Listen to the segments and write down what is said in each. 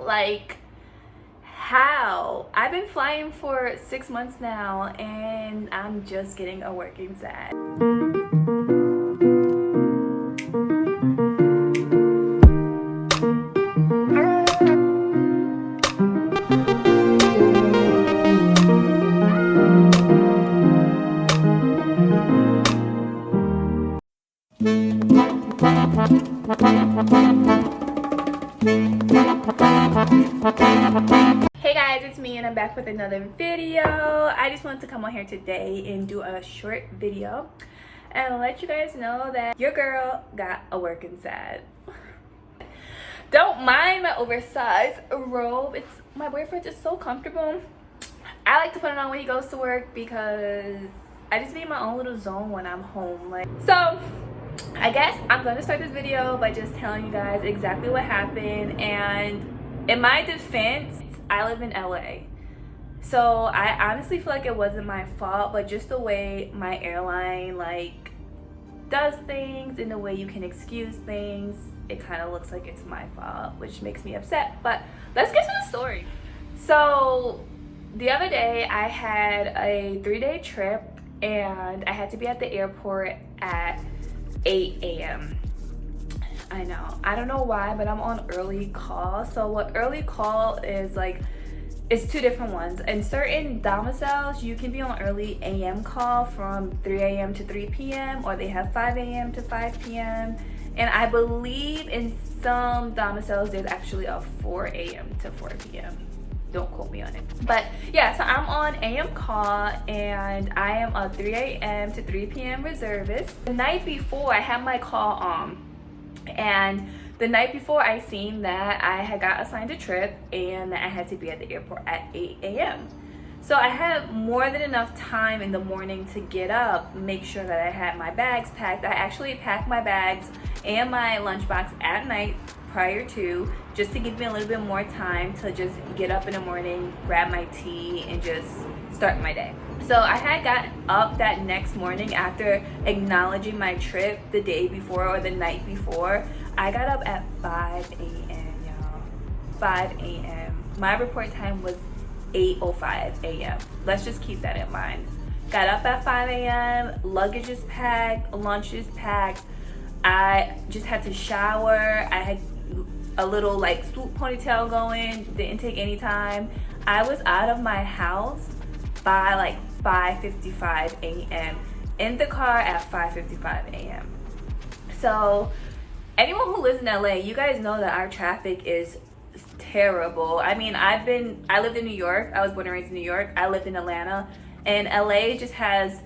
Like, how? I've been flying for 6 months now and I'm just getting a working set. Hey guys, it's me and I'm back with another video. I just wanted to come on here today and do a short video and let you guys know that your girl got a working set. Don't mind my oversized robe. My boyfriend is so comfortable. I like to put it on when he goes to work because I just need my own little zone when I'm home. So I guess I'm gonna start this video by just telling you guys exactly what happened. And in my defense, I live in LA, so I honestly feel like it wasn't my fault, but just the way my airline does things and the way you can excuse things, it kind of looks like it's my fault, which makes me upset. But let's get to the story. So the other day I had a 3-day trip and I had to be at the airport at 8 a.m. I know, I don't know why, but I'm on early call. So what early call is it's two different ones. In certain domiciles you can be on early AM call from 3 a.m. to 3 p.m. or they have 5 a.m. to 5 p.m. and I believe in some domiciles there's actually a 4 a.m. to 4 p.m. Don't quote me on it, but yeah, so I'm on AM call and I am a 3 a.m. to 3 p.m. reservist. The night before I had my call on, and the night before I seen that I had got assigned a trip and that I had to be at the airport at 8 a.m. So I had more than enough time in the morning to get up, make sure that I had my bags packed. I actually packed my bags and my lunchbox at night prior to, just to give me a little bit more time to just get up in the morning, grab my tea, and just start my day. So I had gotten up that next morning after acknowledging my trip the day before or the night before. I got up at 5 a.m. y'all. 5 a.m. My report time was 8:05 a.m. Let's just keep that in mind. Got up at 5 a.m. Luggage is packed, lunch is packed. I just had to shower. I had a little swoop ponytail going, didn't take any time. I was out of my house by 5:55 a.m. in the car at 5:55 a.m. So anyone who lives in LA, you guys know that our traffic is terrible. I mean, I lived in New York. I was born and raised in New York. I lived in Atlanta, and LA just has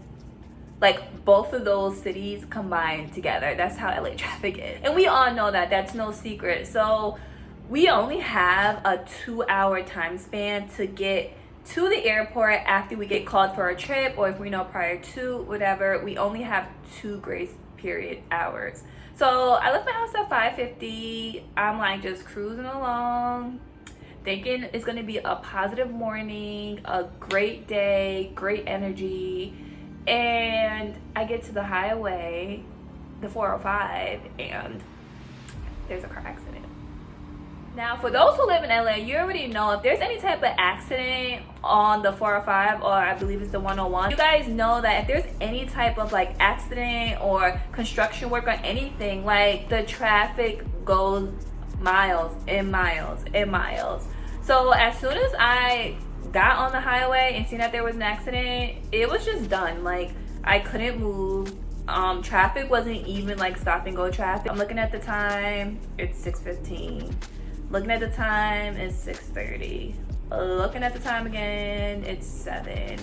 both of those cities combined together. That's how LA traffic is, and we all know that. That's no secret. So we only have a 2-hour time span to get to the airport after we get called for a trip, or if we know prior to, whatever. We only have 2 grace period hours. So I left my house at 5:50. I'm just cruising along, thinking it's gonna be a positive morning, a great day, great energy. And I get to the highway, the 405, and there's a car accident. Now, for those who live in LA, you already know if there's any type of accident on the 405, or I believe it's the 101, you guys know that if there's any type of accident or construction work or anything, the traffic goes miles and miles and miles. So as soon as I got on the highway and seen that there was an accident, it was just done. I couldn't move. Traffic wasn't even stop and go traffic. I'm looking at the time, it's 6:15. Looking at the time, it's 6:30. Looking at the time again, it's 7.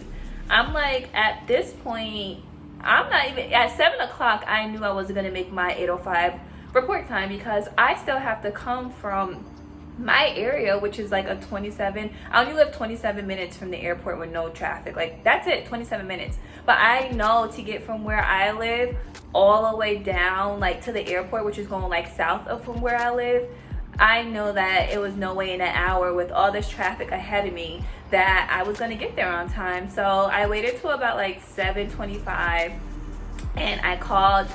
I'm at this point, I'm not even at 7 o'clock. I knew I wasn't gonna make my 8:05 report time because I still have to come from my area, which is I only live 27 minutes from the airport with no traffic. That's it, 27 minutes. But I know to get from where I live all the way down to the airport, which is going south of from where I live, I know that it was no way in an hour with all this traffic ahead of me that I was gonna get there on time. So I waited till about 7:25 and I called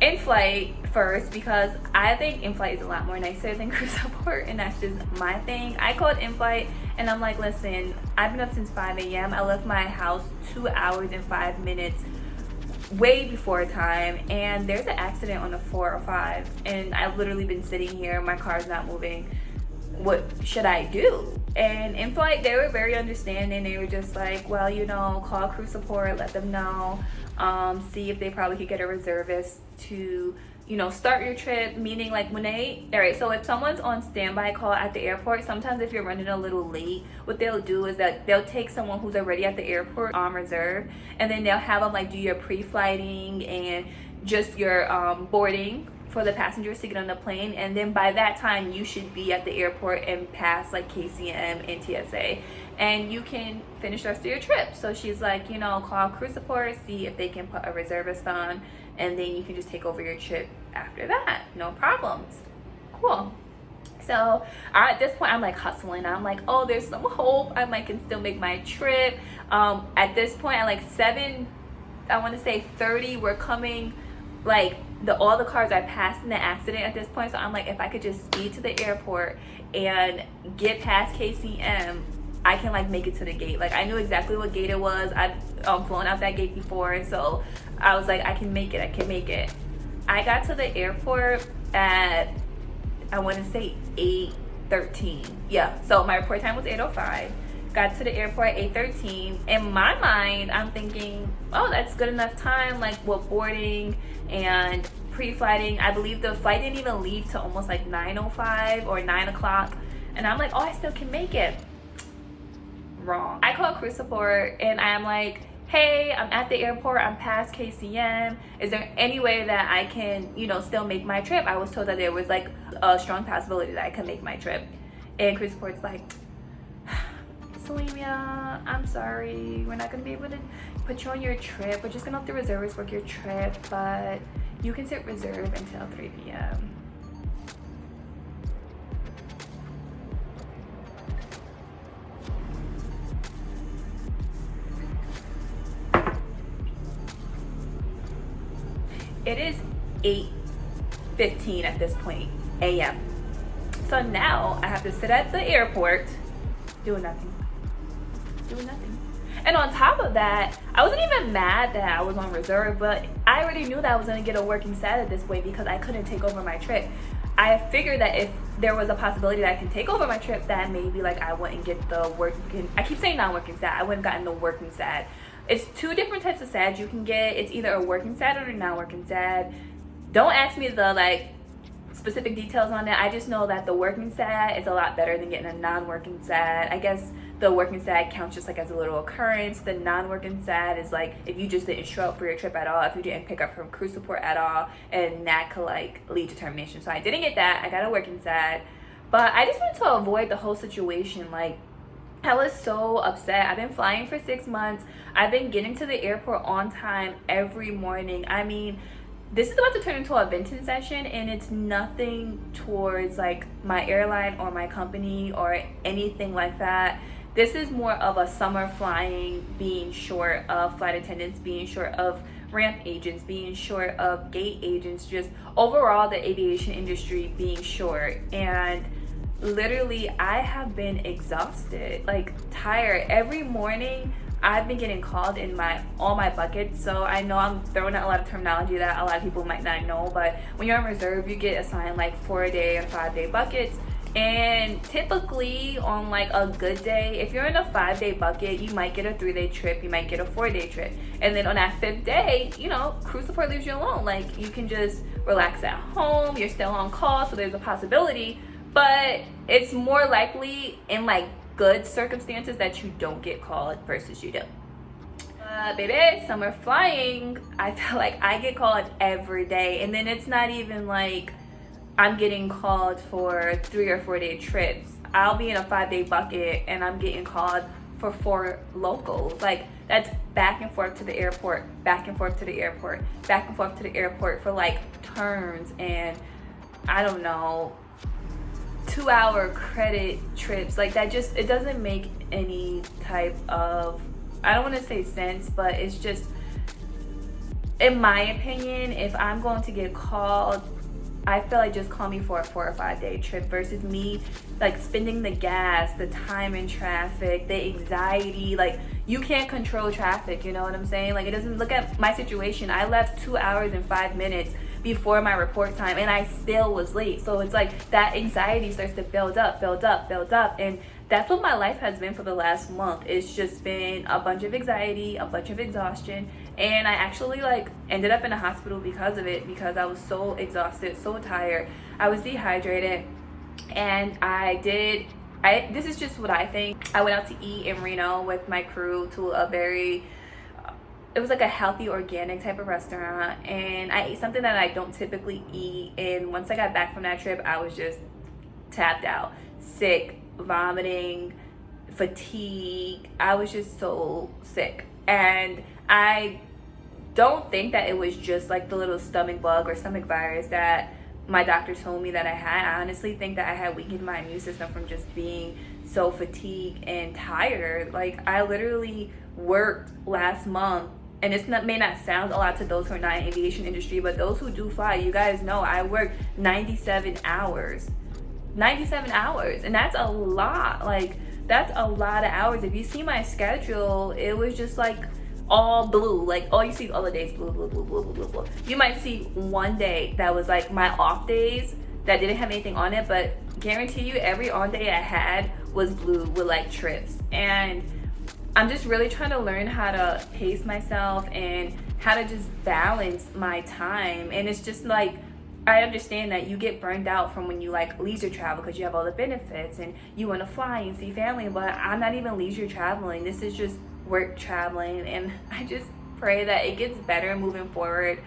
in flight first, because I think in flight is a lot more nicer than crew support, and that's just my thing. I called in flight and I'm like, listen, I've been up since 5 a.m. I left my house 2 hours and 5 minutes way before time, and there's an accident on the 405, and I've literally been sitting here, my car's not moving. What should I do? And in flight, they were very understanding. They were just like, well, you know, call crew support, let them know, see if they probably could get a reservist to, you know, start your trip. Meaning, like, when they, all right, so if someone's on standby call at the airport, sometimes if you're running a little late, what they'll do is that they'll take someone who's already at the airport on reserve, and then they'll have them like do your pre-flighting and just your boarding for the passengers to get on the plane. And then by that time you should be at the airport and pass like KCM and TSA, and you can finish the rest of your trip. So she's like, you know, call crew support, see if they can put a reservist on, and then you can just take over your trip after that, no problems. Cool. So at this point I'm like hustling. I'm like, oh, there's some hope, I might can still make my trip. At this point at like 7, I want to say 30, we're coming, like all the cars I passed in the accident at this point. So I'm like, if I could just speed to the airport and get past KCM, I can like make it to the gate. Like I knew exactly what gate it was. I've flown out that gate before, and so I was like, I can make it. I got to the airport at, I want to say 8:13. Yeah, so my report time was 8:05. Got to the airport at 8:13. In my mind, I'm thinking, oh, that's good enough time, like with boarding and pre-flighting. I believe the flight didn't even leave till almost like 9:05 or 9 o'clock. And I'm like, oh, I still can make it. Wrong. I called crew support and I'm like, hey, I'm at the airport, I'm past KCM. Is there any way that I can, you know, still make my trip? I was told that there was like a strong possibility that I could make my trip. And crew support's like, Salimia, I'm sorry, we're not gonna be able to put you on your trip. We're just gonna have the reservists work your trip, but you can sit reserve until 3 p.m. It is 8:15 at this point, a.m. So now I have to sit at the airport doing nothing. And on top of that, I wasn't even mad that I was on reserve, but I already knew that I was going to get a working SAT this way because I couldn't take over my trip. I figured that if there was a possibility that I can take over my trip, that maybe like I wouldn't get the working, I keep saying non-working SAT, I wouldn't gotten the working SAT. It's 2 different types of SATs you can get. It's either a working SAT or a non-working SAT. Don't ask me the like specific details on it. I just know that the working SAT is a lot better than getting a non-working SAT. I guess the working SAT counts just like as a little occurrence. The non-working SAT is like if you just didn't show up for your trip at all, if you didn't pick up from crew support at all, and that could like lead to termination. So I didn't get that. I got a working SAT, but I just wanted to avoid the whole situation. Like, I was so upset. I've been flying for 6 months. I've been getting to the airport on time every morning. I mean, this is about to turn into a venting session, and it's nothing towards like my airline or my company or anything like that. This is more of a summer flying being short of flight attendants, being short of ramp agents, being short of gate agents, just overall the aviation industry being short. And literally I have been exhausted, like tired. Every morning I've been getting called in all my buckets. So I know I'm throwing out a lot of terminology that a lot of people might not know, but when you're on reserve, you get assigned like 4-day and 5-day buckets. And typically on like a good day, if you're in a 5-day bucket, you might get a 3-day trip, you might get a 4-day trip. And then on that 5th day, you know, crew support leaves you alone. Like, you can just relax at home, you're still on call, so there's a possibility. But it's more likely in like good circumstances that you don't get called versus you do. Baby, summer flying, I feel like I get called every day. And then it's not even like I'm getting called for 3 or 4 day trips. I'll be in a 5-day bucket and I'm getting called for 4 locals. Like, that's back and forth to the airport, back and forth to the airport, back and forth to the airport for like turns and I don't know, 2-hour credit trips. Like, that just, it doesn't make any type of, I don't want to say sense, but it's just, in my opinion, if I'm going to get called, I feel like just call me for a 4 or 5 day trip versus me like spending the gas, the time in traffic, the anxiety. Like, you can't control traffic, you know what I'm saying? Like, it doesn't, look at my situation. I left 2 hours and 5 minutes before my report time and I still was late. So it's like that anxiety starts to build up. And that's what my life has been for the last month. It's just been a bunch of anxiety, a bunch of exhaustion, and I actually like ended up in a hospital because of it, because I was so exhausted, so tired. I was dehydrated, and this is just what I think. I went out to eat in Reno with my crew to it was like a healthy, organic type of restaurant, and I ate something that I don't typically eat. And once I got back from that trip, I was just tapped out, sick, vomiting, fatigue. I was just so sick. And I don't think that it was just like the little stomach bug or stomach virus that my doctor told me that I had. I honestly think that I had weakened my immune system from just being so fatigued and tired. Like, I literally worked last month, and may not sound a lot to those who are not in aviation industry, but those who do fly, you guys know I worked 97 hours. 97 hours, and that's a lot. Like, that's a lot of hours. If you see my schedule, it was just like all blue. Like, all you see all the days blue. You might see one day that was like my off days that didn't have anything on it, but guarantee you every on day I had was blue with like trips. And I'm just really trying to learn how to pace myself and how to just balance my time. And it's just like, I understand that you get burned out from when you like leisure travel because you have all the benefits and you want to fly and see family, but I'm not even leisure traveling. This is just work traveling, and I just pray that it gets better moving forward.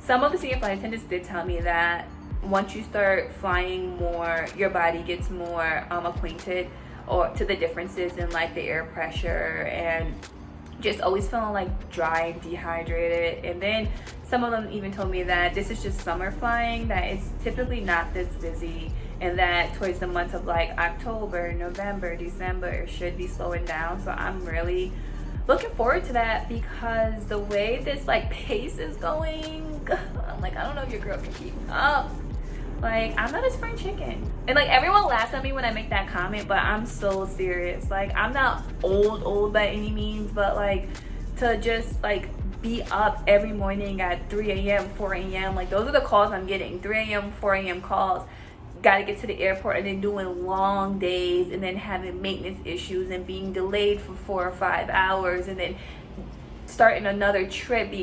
Some of the senior flight attendants did tell me that once you start flying more, your body gets more acquainted or to the differences in like the air pressure and just always feeling like dry and dehydrated. And then some of them even told me that this is just summer flying, that it's typically not this busy, and that towards the months of like October, November, December, it should be slowing down. So I'm really looking forward to that, because the way this like pace is going, I'm like, I don't know if your girl can keep up. Like, I'm not a spring chicken. And like, everyone laughs at me when I make that comment, but I'm so serious. Like, I'm not old by any means, but like, to just like be up every morning at 3 a.m., 4 a.m., like those are the calls I'm getting. 3 a.m., 4 a.m. calls. Gotta get to the airport, and then doing long days, and then having maintenance issues and being delayed for 4 or 5 hours, and then starting another trip,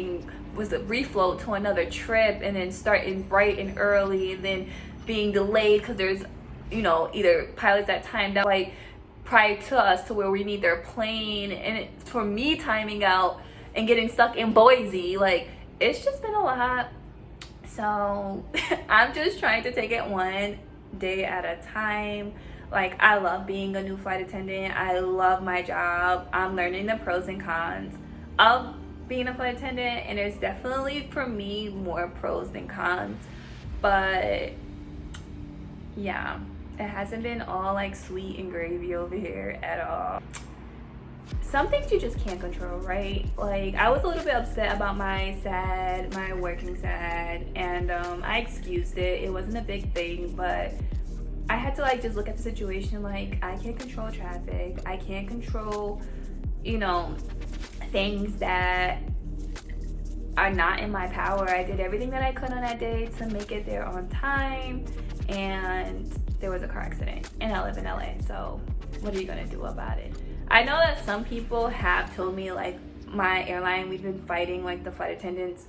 was a refloat to another trip, and then starting bright and early, and then being delayed because there's, you know, either pilots that timed out like prior to us to where we need their plane, and for me timing out and getting stuck in Boise. Like, it's just been a lot. So I'm just trying to take it one day at a time. Like, I love being a new flight attendant. I love my job. I'm learning the pros and cons of being a flight attendant, and there's definitely for me more pros than cons. But yeah, it hasn't been all like sweet and gravy over here at all. Some things you just can't control, right? Like, I was a little bit upset about my working SAD, and I excused it. It wasn't a big thing, but I had to like just look at the situation. Like, I can't control traffic. I can't control, you know, things that are not in my power. I did everything that I could on that day to make it there on time, and there was a car accident, and I live in LA, so what are you gonna do about it? I know that some people have told me, like, my airline, we've been fighting, like the flight attendants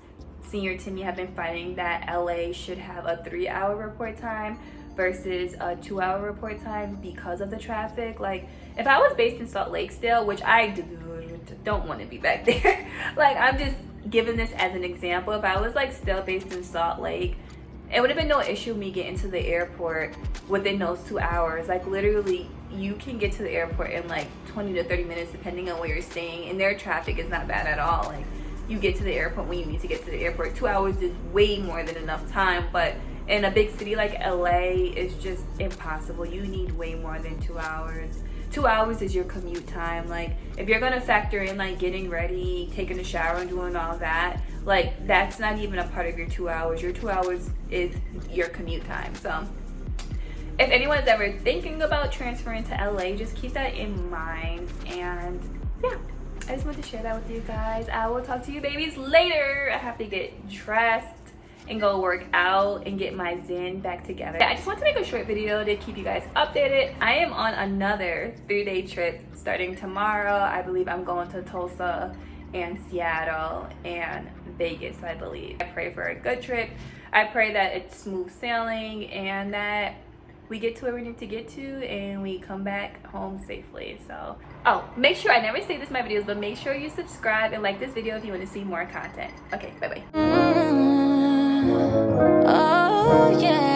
senior to me have been fighting that LA should have a 3-hour report time versus a 2-hour report time because of the traffic. Like, if I was based in Salt Lake still, which I don't want to be back there, like, I'm just giving this as an example. If I was like still based in Salt Lake, it would have been no issue me getting to the airport within those 2 hours. Like, literally, you can get to the airport in like 20 to 30 minutes depending on where you're staying, and their traffic is not bad at all. Like, you get to the airport when you need to get to the airport. 2 hours is way more than enough time, but in a big city like LA, it's just impossible. You need way more than 2 hours. 2 hours is your commute time. Like, if you're gonna factor in like getting ready, taking a shower, and doing all that, like that's not even a part of your 2 hours. Your 2 hours is your commute time. So if anyone's ever thinking about transferring to LA, just keep that in mind. And yeah, I just wanted to share that with you guys. I will talk to you babies later. I have to get dressed and go work out and get my zen back together. I just want to make a short video to keep you guys updated. I am on another 3-day trip starting tomorrow. I believe I'm going to Tulsa and Seattle and Vegas, I believe. I pray for a good trip. I pray that it's smooth sailing and that we get to where we need to get to and we come back home safely. So, oh, make sure, I never say this in my videos, but make sure you subscribe and like this video if you want to see more content. Okay, bye-bye. Oh yeah.